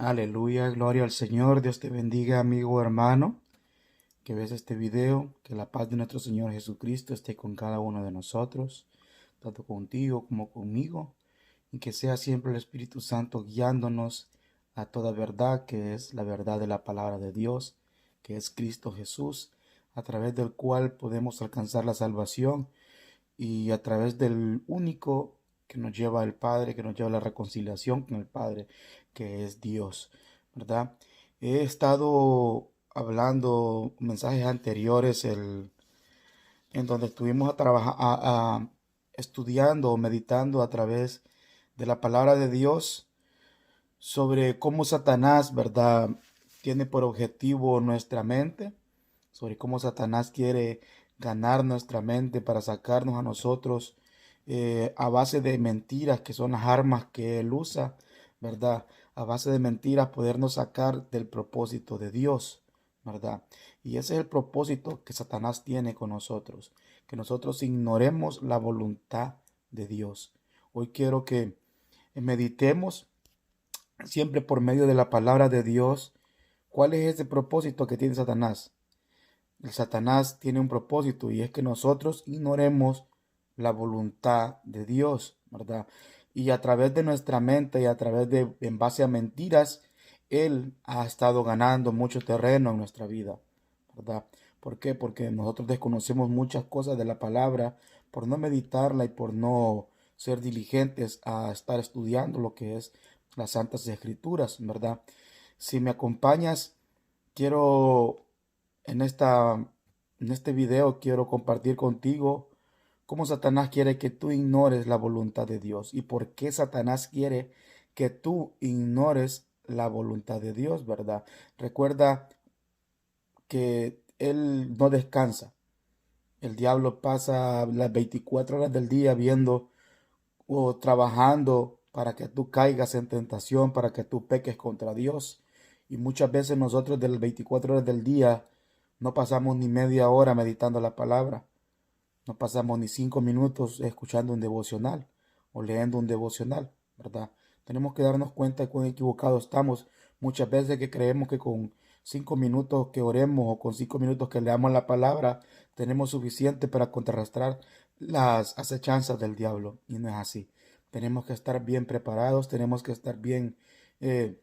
Aleluya, gloria al Señor. Dios te bendiga, amigo hermano, que ves este video. Que la paz de nuestro Señor Jesucristo esté con cada uno de nosotros, tanto contigo como conmigo, y que sea siempre el Espíritu Santo guiándonos a toda verdad, que es la verdad de la palabra de Dios, que es Cristo Jesús, a través del cual podemos alcanzar la salvación y a través del único que nos lleva al Padre, que nos lleva a la reconciliación con el Padre, que es Dios, ¿verdad? He estado hablando mensajes anteriores en donde estuvimos estudiando o meditando a través de la palabra de Dios sobre cómo Satanás, ¿verdad?, tiene por objetivo nuestra mente, sobre cómo Satanás quiere ganar nuestra mente para sacarnos a nosotros a base de mentiras, que son las armas que él usa, ¿verdad? A base de mentiras podernos sacar del propósito de Dios, ¿verdad? Y ese es el propósito que Satanás tiene con nosotros, que nosotros ignoremos la voluntad de Dios. Hoy quiero que meditemos siempre por medio de la palabra de Dios. ¿Cuál es ese propósito que tiene Satanás? El Satanás tiene un propósito, y es que nosotros ignoremos la voluntad de Dios, ¿verdad? Y a través de nuestra mente y a través de, en base a mentiras, él ha estado ganando mucho terreno en nuestra vida, ¿verdad? ¿Por qué? Porque nosotros desconocemos muchas cosas de la palabra por no meditarla y por no ser diligentes a estar estudiando lo que es las Santas Escrituras, ¿verdad? Si me acompañas, quiero en este video quiero compartir contigo cómo Satanás quiere que tú ignores la voluntad de Dios y por qué Satanás quiere que tú ignores la voluntad de Dios, ¿verdad? Recuerda que él no descansa. El diablo pasa las 24 horas del día viendo o trabajando para que tú caigas en tentación, para que tú peques contra Dios. Y muchas veces nosotros de las 24 horas del día no pasamos ni media hora meditando la palabra. No pasamos ni 5 minutos escuchando un devocional o leyendo un devocional, ¿verdad? Tenemos que darnos cuenta de cuán equivocados estamos. Muchas veces que creemos que con 5 minutos que oremos o con 5 minutos que leamos la palabra tenemos suficiente para contrarrestar las acechanzas del diablo. Y no es así. Tenemos que estar bien preparados, tenemos que estar bien eh,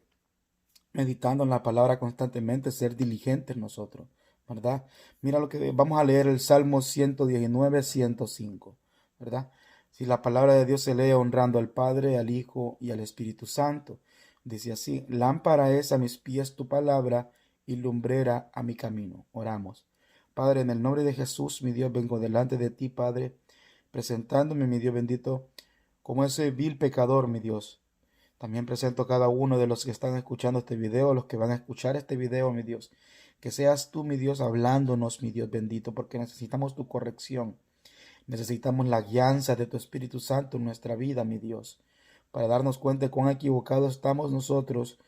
meditando en la palabra constantemente, ser diligentes nosotros, ¿verdad? Mira lo que vamos a leer el Salmo 119, 105, ¿verdad? Si la palabra de Dios se lee honrando al Padre, al Hijo y al Espíritu Santo, dice así: lámpara es a mis pies tu palabra y lumbrera a mi camino. Oramos. Padre, en el nombre de Jesús, mi Dios, vengo delante de ti, Padre, presentándome, mi Dios bendito, como ese vil pecador, mi Dios. También presento a cada uno de los que están escuchando este video, los que van a escuchar este video, mi Dios. Que seas tú, mi Dios, hablándonos, mi Dios bendito, porque necesitamos tu corrección. Necesitamos la guianza de tu Espíritu Santo en nuestra vida, mi Dios, para darnos cuenta de cuán equivocados estamos nosotros,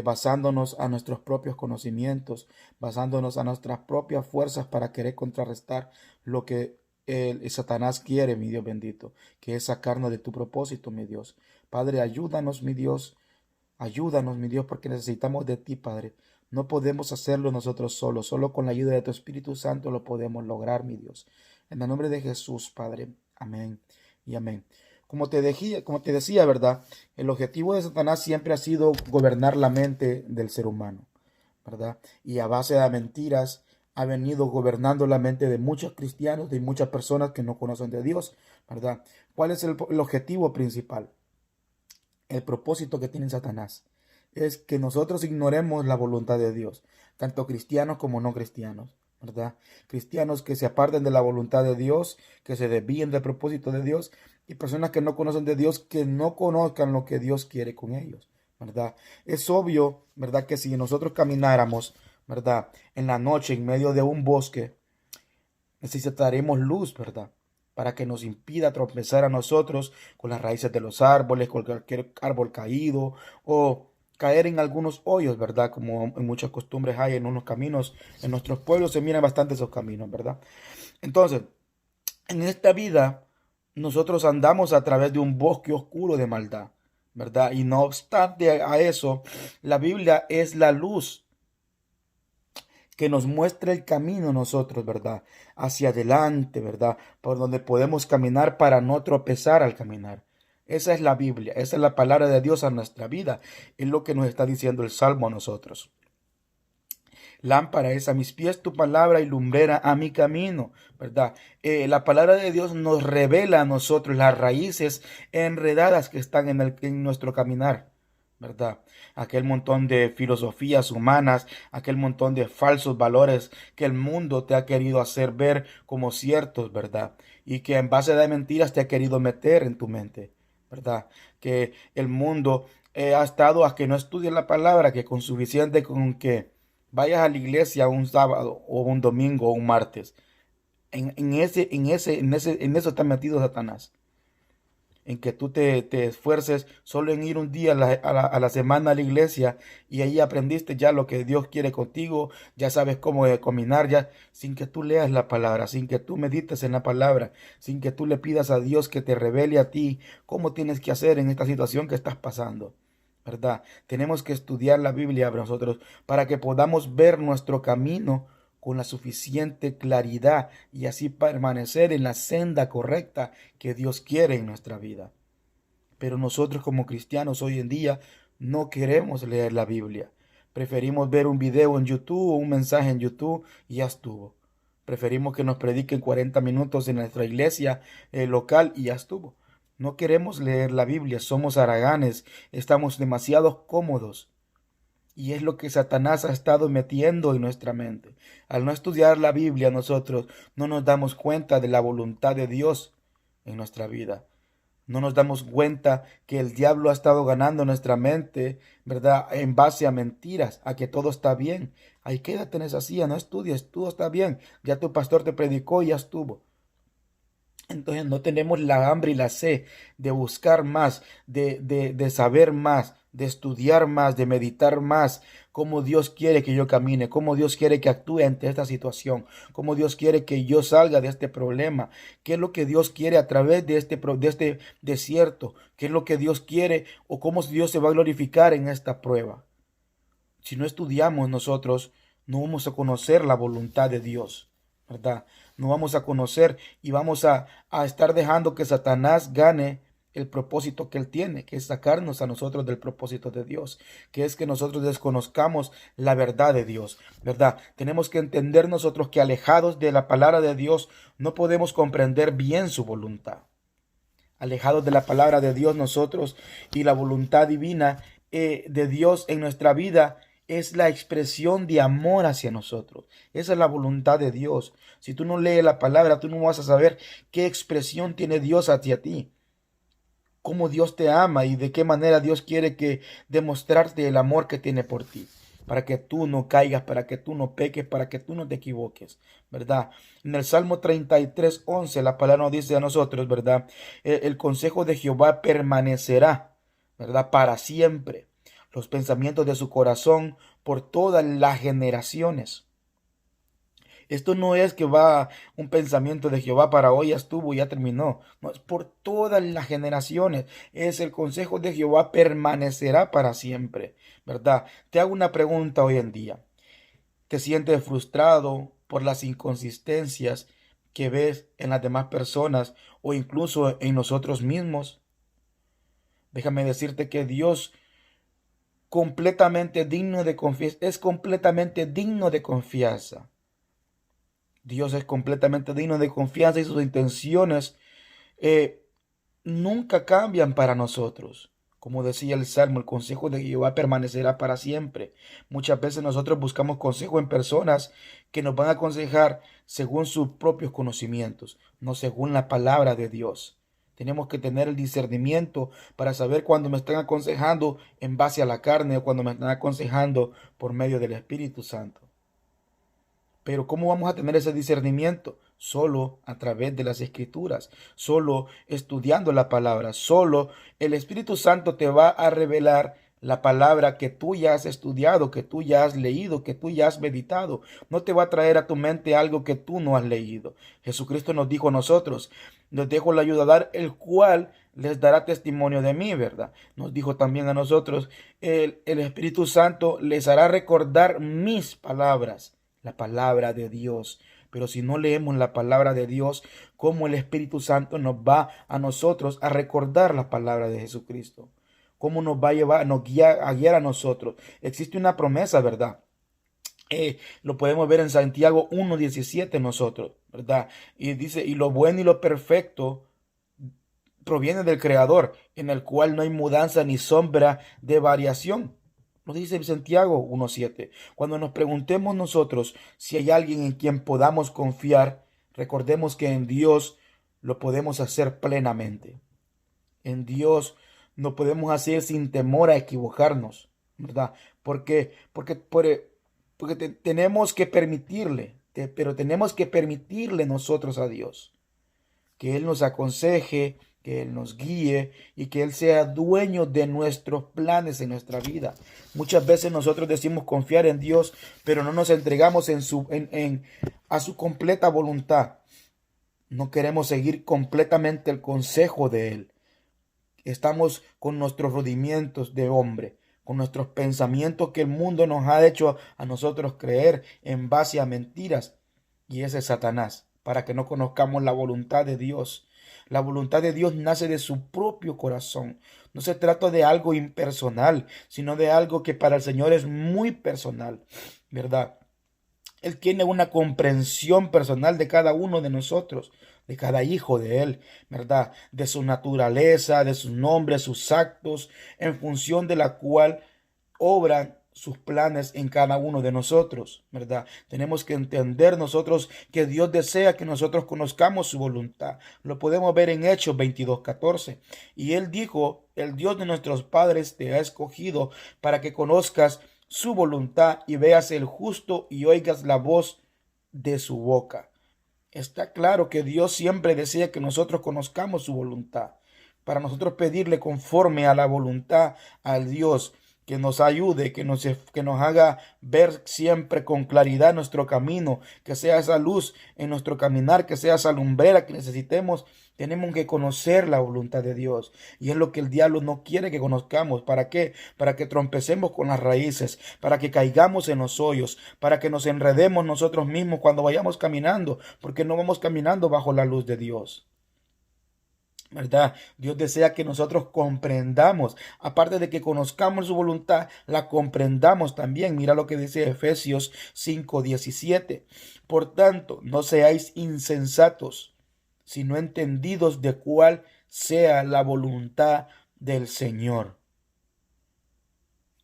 basándonos a nuestros propios conocimientos, basándonos a nuestras propias fuerzas para querer contrarrestar lo que el Satanás quiere, mi Dios bendito, que es sacarnos de tu propósito, mi Dios. Padre, ayúdanos, mi Dios, porque necesitamos de ti, Padre. No podemos hacerlo nosotros solos, solo con la ayuda de tu Espíritu Santo lo podemos lograr, mi Dios. En el nombre de Jesús, Padre. Amén y amén. Como te decía, ¿verdad? El objetivo de Satanás siempre ha sido gobernar la mente del ser humano, ¿verdad? Y a base de mentiras ha venido gobernando la mente de muchos cristianos, de muchas personas que no conocen de Dios, ¿verdad? ¿Cuál es el objetivo principal? El propósito que tiene Satanás es que nosotros ignoremos la voluntad de Dios, tanto cristianos como no cristianos, ¿verdad? Cristianos que se aparten de la voluntad de Dios, que se desvíen del propósito de Dios, y personas que no conocen de Dios, que no conozcan lo que Dios quiere con ellos, ¿verdad? Es obvio, ¿verdad?, que si nosotros camináramos, ¿verdad?, en la noche en medio de un bosque, necesitaremos luz, ¿verdad?, para que nos impida tropezar a nosotros con las raíces de los árboles, con cualquier árbol caído o caer en algunos hoyos, ¿verdad? Como en muchas costumbres hay en unos caminos, en nuestros pueblos se miran bastante esos caminos, ¿verdad? Entonces, en esta vida nosotros andamos a través de un bosque oscuro de maldad, ¿verdad? Y no obstante a eso, la Biblia es la luz que nos muestra el camino a nosotros, ¿verdad? Hacia adelante, ¿verdad? Por donde podemos caminar para no tropezar al caminar. Esa es la Biblia, esa es la palabra de Dios a nuestra vida. Es lo que nos está diciendo el Salmo a nosotros. Lámpara es a mis pies tu palabra y lumbrera a mi camino, ¿verdad? La palabra de Dios nos revela a nosotros las raíces enredadas que están en nuestro caminar, ¿verdad? Aquel montón de filosofías humanas, aquel montón de falsos valores que el mundo te ha querido hacer ver como ciertos, ¿verdad? Y que en base de mentiras te ha querido meter en tu mente, ¿verdad? Que el mundo ha estado a que no estudies la palabra, que con suficiente con que vayas a la iglesia un sábado o un domingo o un martes. En eso está metido Satanás. En que tú te esfuerces solo en ir un día a la semana a la iglesia y ahí aprendiste ya lo que Dios quiere contigo, ya sabes cómo caminar, ya sin que tú leas la palabra, sin que tú medites en la palabra, sin que tú le pidas a Dios que te revele a ti cómo tienes que hacer en esta situación que estás pasando. ¿Verdad? Tenemos que estudiar la Biblia nosotros para que podamos ver nuestro camino con la suficiente claridad y así permanecer en la senda correcta que Dios quiere en nuestra vida. Pero nosotros como cristianos hoy en día no queremos leer la Biblia. Preferimos ver un video en YouTube o un mensaje en YouTube y ya estuvo. Preferimos que nos prediquen 40 minutos en nuestra iglesia local y ya estuvo. No queremos leer la Biblia, somos haraganes, estamos demasiado cómodos. Y es lo que Satanás ha estado metiendo en nuestra mente. Al no estudiar la Biblia nosotros no nos damos cuenta de la voluntad de Dios en nuestra vida. No nos damos cuenta que el diablo ha estado ganando nuestra mente, ¿verdad? En base a mentiras, a que todo está bien. Ahí quédate en esa silla, no estudies, todo está bien. Ya tu pastor te predicó y ya estuvo. Entonces no tenemos la hambre y la sed de buscar más, de saber más, de estudiar más, de meditar más, cómo Dios quiere que yo camine, cómo Dios quiere que actúe ante esta situación, cómo Dios quiere que yo salga de este problema, qué es lo que Dios quiere a través de este desierto, qué es lo que Dios quiere o cómo Dios se va a glorificar en esta prueba. Si no estudiamos nosotros, no vamos a conocer la voluntad de Dios, ¿verdad? No vamos a conocer y vamos a estar dejando que Satanás gane el propósito que él tiene, que es sacarnos a nosotros del propósito de Dios, que es que nosotros desconozcamos la verdad de Dios, ¿verdad? Tenemos que entender nosotros que alejados de la palabra de Dios no podemos comprender bien su voluntad. Alejados de la palabra de Dios nosotros y la voluntad divina de Dios en nuestra vida es la expresión de amor hacia nosotros. Esa es la voluntad de Dios. Si tú no lees la palabra, tú no vas a saber qué expresión tiene Dios hacia ti, cómo Dios te ama y de qué manera Dios quiere que demostrarte el amor que tiene por ti, para que tú no caigas, para que tú no peques, para que tú no te equivoques, ¿verdad? En el Salmo 33:11 la palabra nos dice a nosotros, ¿verdad? El consejo de Jehová permanecerá, ¿verdad? Para siempre. Los pensamientos de su corazón por todas las generaciones. Esto no es que va un pensamiento de Jehová para hoy, ya estuvo, ya terminó. No, es por todas las generaciones. Es el consejo de Jehová permanecerá para siempre, ¿verdad? Te hago una pregunta hoy en día. ¿Te sientes frustrado por las inconsistencias que ves en las demás personas o incluso en nosotros mismos? Déjame decirte que Dios completamente digno de confianza, es completamente digno de confianza. Dios es completamente digno de confianza y sus intenciones eh, nunca cambian para nosotros. Como decía el Salmo, el consejo de Jehová permanecerá para siempre. Muchas veces nosotros buscamos consejo en personas que nos van a aconsejar según sus propios conocimientos, no según la palabra de Dios. Tenemos que tener el discernimiento para saber cuando me están aconsejando en base a la carne o cuando me están aconsejando por medio del Espíritu Santo. Pero ¿cómo vamos a tener ese discernimiento? Solo a través de las escrituras, solo estudiando la palabra, solo el Espíritu Santo te va a revelar La palabra que tú ya has estudiado, que tú ya has leído, que tú ya has meditado, no te va a traer a tu mente algo que tú no has leído. Jesucristo nos dijo a nosotros, les dejo el ayudador, el cual les dará testimonio de mí, ¿verdad? Nos dijo también a nosotros, el Espíritu Santo les hará recordar mis palabras, la palabra de Dios. Pero si no leemos la palabra de Dios, ¿cómo el Espíritu Santo nos va a nosotros a recordar la palabra de Jesucristo? ¿Cómo nos va a llevar, a guiar a nosotros? Existe una promesa, ¿verdad? Lo podemos ver en Santiago 1:17 nosotros, ¿verdad? Y dice, y lo bueno y lo perfecto proviene del Creador, en el cual no hay mudanza ni sombra de variación. Nos dice Santiago 1:7. Cuando nos preguntemos nosotros si hay alguien en quien podamos confiar, recordemos que en Dios lo podemos hacer plenamente. En Dios lo podemos hacer sin temor a equivocarnos, ¿verdad? Porque tenemos que permitirle, pero tenemos que permitirle nosotros a Dios que Él nos aconseje, que Él nos guíe y que Él sea dueño de nuestros planes en nuestra vida. Muchas veces nosotros decimos confiar en Dios, pero no nos entregamos a su completa voluntad. No queremos seguir completamente el consejo de Él. Estamos con nuestros rudimientos de hombre, con nuestros pensamientos que el mundo nos ha hecho a nosotros creer en base a mentiras. Y ese es Satanás, para que no conozcamos la voluntad de Dios. La voluntad de Dios nace de su propio corazón. No se trata de algo impersonal, sino de algo que para el Señor es muy personal, ¿verdad? Él tiene una comprensión personal de cada uno de nosotros, de cada hijo de Él, ¿verdad? De su naturaleza, de sus nombres, sus actos, en función de la cual obran sus planes en cada uno de nosotros, ¿verdad? Tenemos que entender nosotros que Dios desea que nosotros conozcamos su voluntad. Lo podemos ver en Hechos 22:14. Y Él dijo, el Dios de nuestros padres te ha escogido para que conozcas su voluntad y veas el justo y oigas la voz de su boca. Está claro que Dios siempre desea que nosotros conozcamos su voluntad, para nosotros pedirle conforme a la voluntad al Dios que nos ayude, que nos haga ver siempre con claridad nuestro camino, que sea esa luz en nuestro caminar, que sea esa lumbrera que necesitemos. Tenemos que conocer la voluntad de Dios. Y es lo que el diablo no quiere que conozcamos. ¿Para qué? Para que trompecemos con las raíces, para que caigamos en los hoyos, para que nos enredemos nosotros mismos cuando vayamos caminando, porque no vamos caminando bajo la luz de Dios. ¿Verdad? Dios desea que nosotros comprendamos, aparte de que conozcamos su voluntad, la comprendamos también. Mira lo que dice Efesios 5:17. Por tanto, no seáis insensatos, sino entendidos de cuál sea la voluntad del Señor.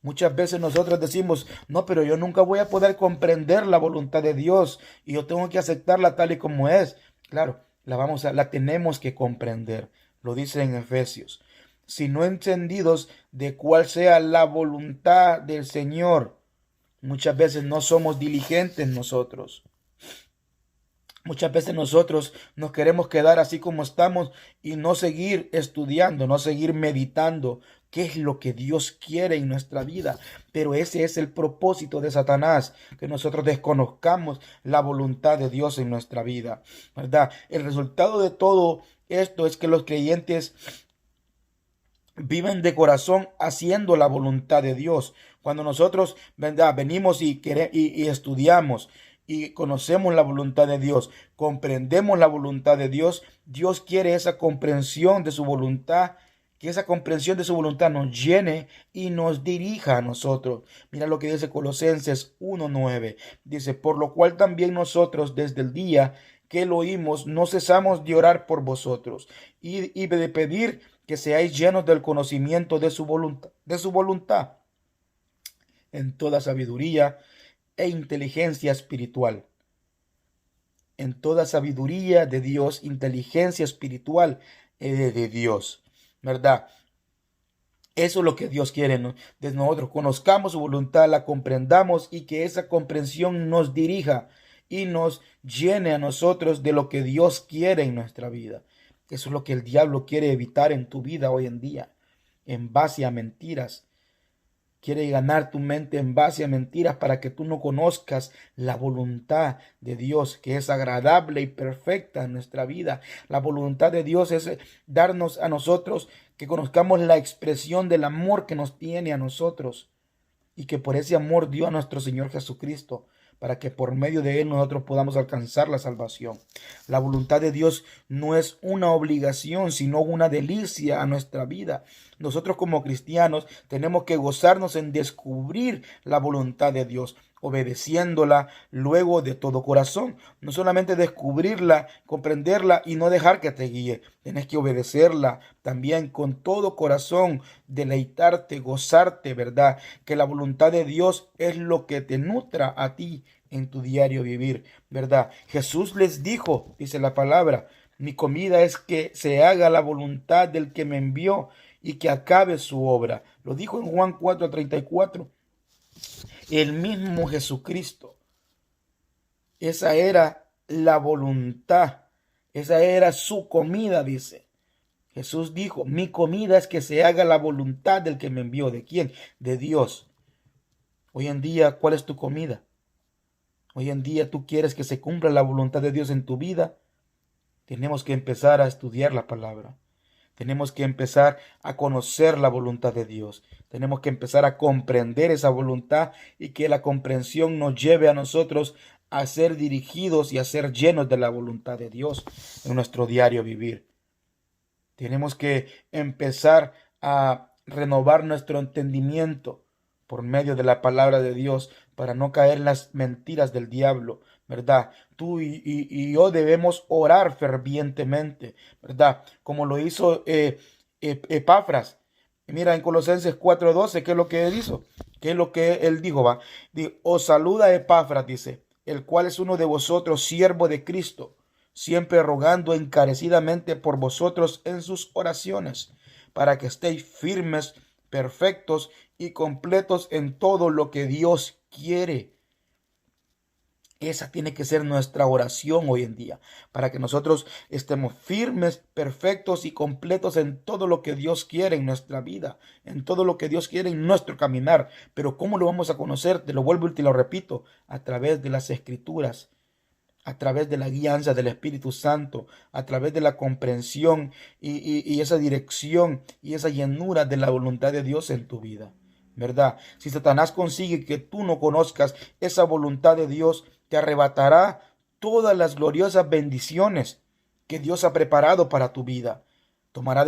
Muchas veces nosotros decimos, no, pero yo nunca voy a poder comprender la voluntad de Dios y yo tengo que aceptarla tal y como es. Claro, la tenemos que comprender. Lo dice en Efesios. Si no entendidos de cuál sea la voluntad del Señor. Muchas veces no somos diligentes nosotros. Muchas veces nosotros nos queremos quedar así como estamos y no seguir estudiando, no seguir meditando qué es lo que Dios quiere en nuestra vida. Pero ese es el propósito de Satanás, que nosotros desconozcamos la voluntad de Dios en nuestra vida, ¿verdad? El resultado de todo esto es que los creyentes viven de corazón haciendo la voluntad de Dios. Cuando nosotros, ¿verdad?, venimos y estudiamos y conocemos la voluntad de Dios, comprendemos la voluntad de Dios, Dios quiere esa comprensión de su voluntad, que esa comprensión de su voluntad nos llene y nos dirija a nosotros. Mira lo que dice Colosenses 1:9. Dice, por lo cual también nosotros desde el día que lo oímos no cesamos de orar por vosotros y de pedir que seáis llenos del conocimiento de su voluntad en toda sabiduría e inteligencia espiritual. En toda sabiduría de Dios, inteligencia espiritual de Dios, ¿verdad? Eso es lo que Dios quiere, ¿no?, de nosotros. Conozcamos su voluntad, la comprendamos y que esa comprensión nos dirija y nos llene a nosotros de lo que Dios quiere en nuestra vida. Eso es lo que el diablo quiere evitar en tu vida hoy en día, en base a mentiras. quiere ganar tu mente en base a mentiras para que tú no conozcas la voluntad de Dios, que es agradable y perfecta en nuestra vida. La voluntad de Dios es darnos a nosotros que conozcamos la expresión del amor que nos tiene a nosotros y que por ese amor dio a nuestro Señor Jesucristo, para que por medio de él nosotros podamos alcanzar la salvación. La voluntad de Dios no es una obligación, sino una delicia a nuestra vida. Nosotros como cristianos tenemos que gozarnos en descubrir la voluntad de Dios, obedeciéndola luego de todo corazón. No solamente descubrirla, comprenderla y no dejar que te guíe. Tienes que obedecerla también con todo corazón, deleitarte, gozarte, ¿verdad? Que la voluntad de Dios es lo que te nutra a ti en tu diario vivir, ¿verdad? Jesús les dijo, dice la palabra, mi comida es que se haga la voluntad del que me envió y que acabe su obra. Lo dijo en Juan 4:34. El mismo Jesucristo. Esa era la voluntad. Esa era su comida, dice. Jesús dijo, mi comida es que se haga la voluntad del que me envió. ¿De quién? De Dios. Hoy en día, ¿cuál es tu comida? Hoy en día tú quieres que se cumpla la voluntad de Dios en tu vida. Tenemos que empezar a estudiar la palabra. Tenemos que empezar a conocer la voluntad de Dios. Tenemos que empezar a comprender esa voluntad y que la comprensión nos lleve a nosotros a ser dirigidos y a ser llenos de la voluntad de Dios en nuestro diario vivir. Tenemos que empezar a renovar nuestro entendimiento por medio de la palabra de Dios para no caer en las mentiras del diablo, ¿verdad? Tú y yo debemos orar fervientemente, ¿verdad? Como lo hizo Epafras. Mira en Colosenses 4:12, ¿qué es lo que él hizo? ¿Qué es lo que él dijo? Va, os saluda Epafras, dice, el cual es uno de vosotros, siervo de Cristo, siempre rogando encarecidamente por vosotros en sus oraciones, para que estéis firmes, perfectos y completos en todo lo que Dios quiere. Esa tiene que ser nuestra oración hoy en día, para que nosotros estemos firmes, perfectos y completos en todo lo que Dios quiere en nuestra vida, en todo lo que Dios quiere en nuestro caminar. Pero ¿cómo lo vamos a conocer? Te lo vuelvo y te lo repito, a través de las Escrituras, a través de la guianza del Espíritu Santo, a través de la comprensión y esa dirección y esa llenura de la voluntad de Dios en tu vida, ¿verdad? Si Satanás consigue que tú no conozcas esa voluntad de Dios, te arrebatará todas las gloriosas bendiciones que Dios ha preparado para tu vida. Tomarás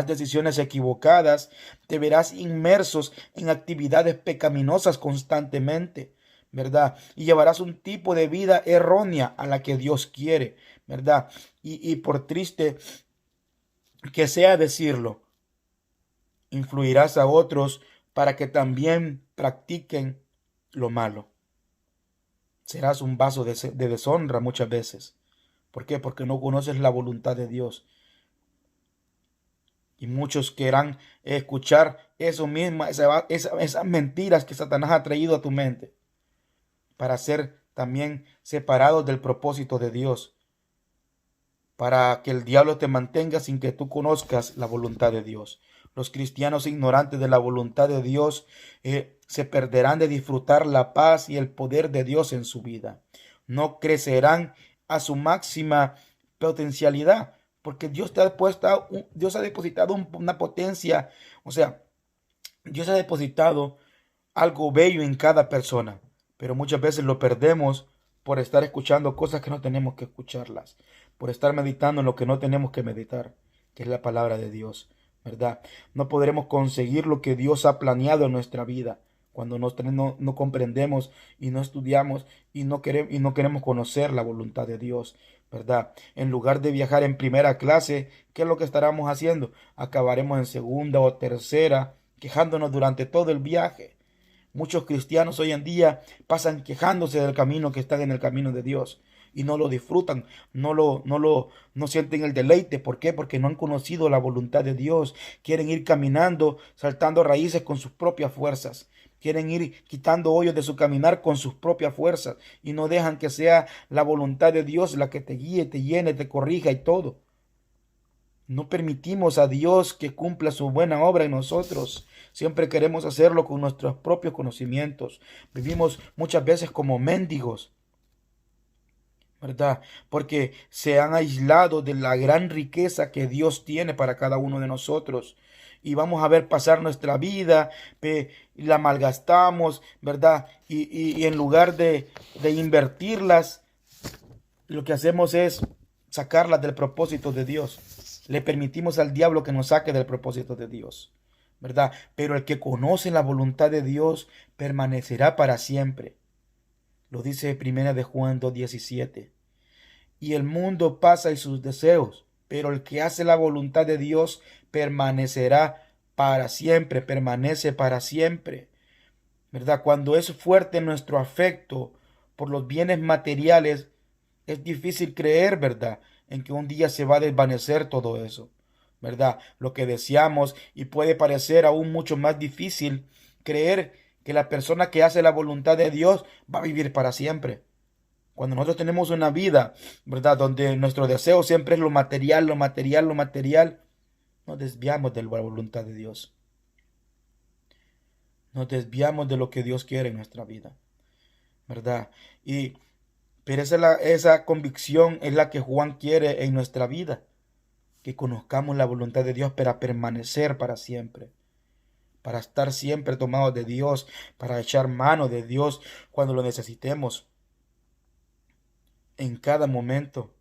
decisiones equivocadas, te verás inmersos en actividades pecaminosas constantemente, ¿verdad? Y llevarás un tipo de vida errónea a la que Dios quiere, ¿verdad? Y por triste que sea decirlo, influirás a otros para que también practiquen lo malo. Serás un vaso de deshonra muchas veces. ¿Por qué? Porque no conoces la voluntad de Dios. Y muchos querrán escuchar eso mismo, esas mentiras que Satanás ha traído a tu mente, para ser también separados del propósito de Dios, para que el diablo te mantenga sin que tú conozcas la voluntad de Dios. Los cristianos ignorantes de la voluntad de Dios se perderán de disfrutar la paz y el poder de Dios en su vida. No crecerán a su máxima potencialidad, porque Dios Dios ha depositado una potencia, o sea, Dios ha depositado algo bello en cada persona, pero muchas veces lo perdemos por estar escuchando cosas que no tenemos que escucharlas, por estar meditando en lo que no tenemos que meditar, que es la palabra de Dios, ¿verdad? No podremos conseguir lo que Dios ha planeado en nuestra vida cuando no comprendemos y no estudiamos y no queremos conocer la voluntad de Dios, ¿verdad? En lugar de viajar en primera clase, ¿qué es lo que estaremos haciendo? Acabaremos en segunda o tercera, quejándonos durante todo el viaje. Muchos cristianos hoy en día pasan quejándose del camino que están en el camino de Dios y no lo disfrutan, no sienten el deleite. ¿Por qué? Porque no han conocido la voluntad de Dios. Quieren ir caminando, saltando raíces con sus propias fuerzas. Quieren ir quitando hoyos de su caminar con sus propias fuerzas y no dejan que sea la voluntad de Dios la que te guíe, te llene, te corrija y todo. No permitimos a Dios que cumpla su buena obra en nosotros. Siempre queremos hacerlo con nuestros propios conocimientos. Vivimos muchas veces como mendigos, ¿verdad? Porque se han aislado de la gran riqueza que Dios tiene para cada uno de nosotros. Y vamos a ver pasar nuestra vida, la malgastamos, ¿verdad? Y en lugar de invertirlas, lo que hacemos es sacarlas del propósito de Dios. Le permitimos al diablo que nos saque del propósito de Dios, ¿verdad? Pero el que conoce la voluntad de Dios permanecerá para siempre. Lo dice Primera de Juan 2:17. Y el mundo pasa y sus deseos, pero el que hace la voluntad de Dios permanecerá para siempre, permanece para siempre, ¿verdad? Cuando es fuerte nuestro afecto por los bienes materiales, es difícil creer, ¿verdad?, en que un día se va a desvanecer todo eso, ¿verdad? Lo que deseamos, y puede parecer aún mucho más difícil creer que la persona que hace la voluntad de Dios va a vivir para siempre. Cuando nosotros tenemos una vida, ¿verdad?, donde nuestro deseo siempre es lo material, lo material, lo material, nos desviamos de la voluntad de Dios. Nos desviamos de lo que Dios quiere en nuestra vida, ¿verdad? Pero esa convicción es la que Juan quiere en nuestra vida, que conozcamos la voluntad de Dios para permanecer para siempre, para estar siempre tomados de Dios, para echar mano de Dios cuando lo necesitemos, en cada momento,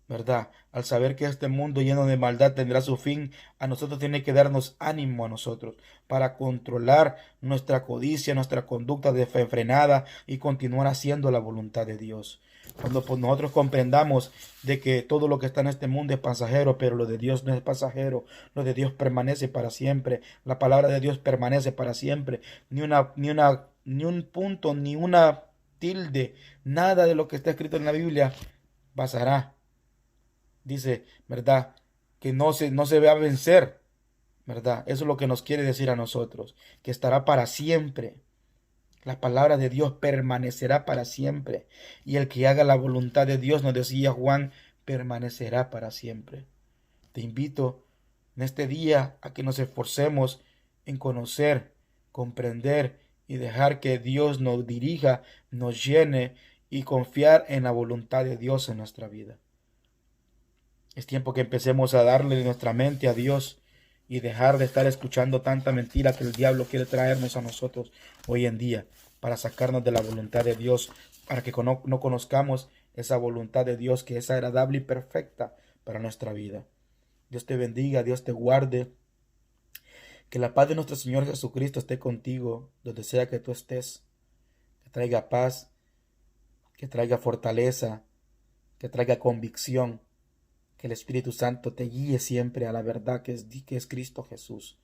¿verdad? Al saber que este mundo lleno de maldad tendrá su fin, a nosotros tiene que darnos ánimo a nosotros para controlar nuestra codicia, nuestra conducta desenfrenada y continuar haciendo la voluntad de Dios. Cuando nosotros comprendamos de que todo lo que está en este mundo es pasajero, pero lo de Dios no es pasajero, lo de Dios permanece para siempre, la palabra de Dios permanece para siempre, ni un punto, ni una tilde, nada de lo que está escrito en la Biblia pasará. Dice, ¿verdad? Que no se va a vencer, ¿verdad? Eso es lo que nos quiere decir a nosotros, que estará para siempre. La palabra de Dios permanecerá para siempre. Y el que haga la voluntad de Dios, nos decía Juan, permanecerá para siempre. Te invito en este día a que nos esforcemos en conocer, comprender y dejar que Dios nos dirija, nos llene y confiar en la voluntad de Dios en nuestra vida. Es tiempo que empecemos a darle nuestra mente a Dios y dejar de estar escuchando tanta mentira que el diablo quiere traernos a nosotros hoy en día para sacarnos de la voluntad de Dios, para que no conozcamos esa voluntad de Dios que es agradable y perfecta para nuestra vida. Dios te bendiga, Dios te guarde. Que la paz de nuestro Señor Jesucristo esté contigo donde sea que tú estés. Que traiga paz, que traiga fortaleza, que traiga convicción. Que el Espíritu Santo te guíe siempre a la verdad que es Cristo Jesús.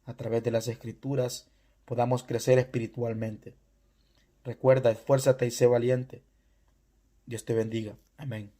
A través de las Escrituras podamos crecer espiritualmente. Recuerda, esfuérzate y sé valiente. Dios te bendiga. Amén.